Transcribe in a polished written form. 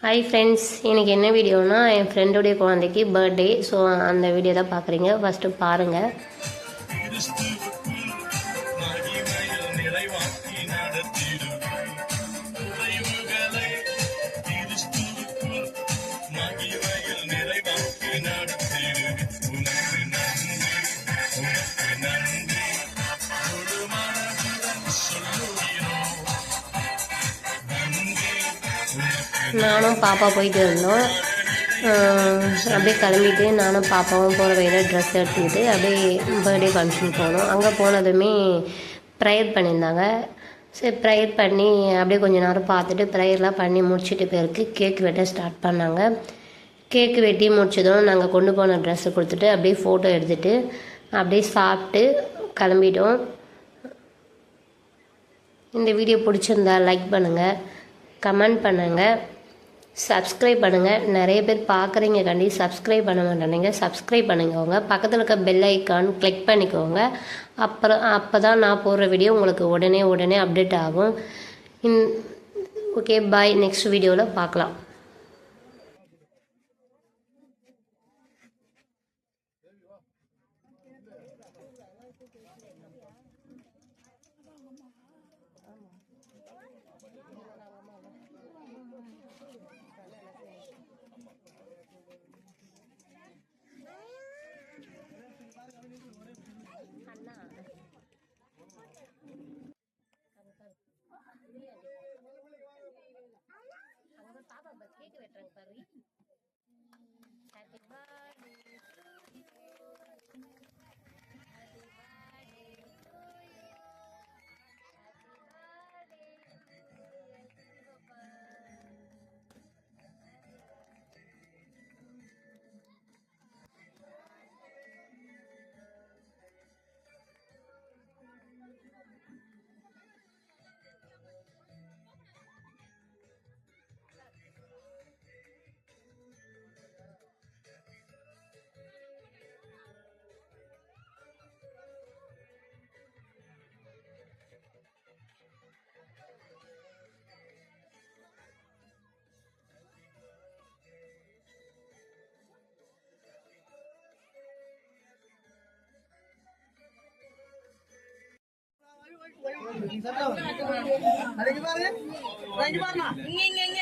Hi friends, இன்றைக்கி என்ன வீடியோனா என் ஃப்ரெண்டுடைய குழந்தைக்கு பர்த்டே. ஸோ அந்த வீடியோ தான் பார்க்குறீங்க. ஃபஸ்ட்டு பாருங்கள். நானும் பாப்பா போயிட்டு இருந்தோம். அப்படியே கிளம்பிட்டு நானும் பாப்பாவும் போகிற வழியில் ட்ரெஸ் எடுத்துக்கிட்டு அப்படியே பர்த்டே ஃபங்க்ஷன் போனோம். அங்கே போனதுமே ப்ரேயர் பண்ணியிருந்தாங்க. சரி, ப்ரேயர் பண்ணி அப்படியே கொஞ்சம் நேரம் பார்த்துட்டு ப்ரேயர்லாம் பண்ணி முடிச்சுட்டு பேருக்கு கேக் வெட்ட ஸ்டார்ட் பண்ணாங்க. கேக்கு வெட்டி முடிச்சதும் நாங்கள் கொண்டு போன ட்ரெஸ்ஸை கொடுத்துட்டு அப்படியே ஃபோட்டோ எடுத்துகிட்டு அப்படியே சாப்பிட்டு கிளம்பிட்டோம். இந்த வீடியோ பிடிச்சிருந்தா லைக் பண்ணுங்கள், கமெண்ட் பண்ணுங்கள், சப்ஸ்கிரைப் பண்ணுங்கள். நிறைய பேர் பார்க்குறீங்க கண்டி சப்ஸ்கிரைப் பண்ண மாட்டேங்க. சப்ஸ்கிரைப் பண்ணிக்கோங்க. பக்கத்தில் இருக்க பெல் ஐக்கான் கிளிக் பண்ணிக்கோங்க. அப்போ தான் நான் போடுற வீடியோ உங்களுக்கு உடனே அப்டேட் ஆகும். ஓகே, பாய். நெக்ஸ்ட் வீடியோவில் பார்க்கலாம். பாப்பா பஸ் கேக்கு வெட்டுறாங்க பாரு. Happy birthday. அதுக்கு பாருங்க, இங்க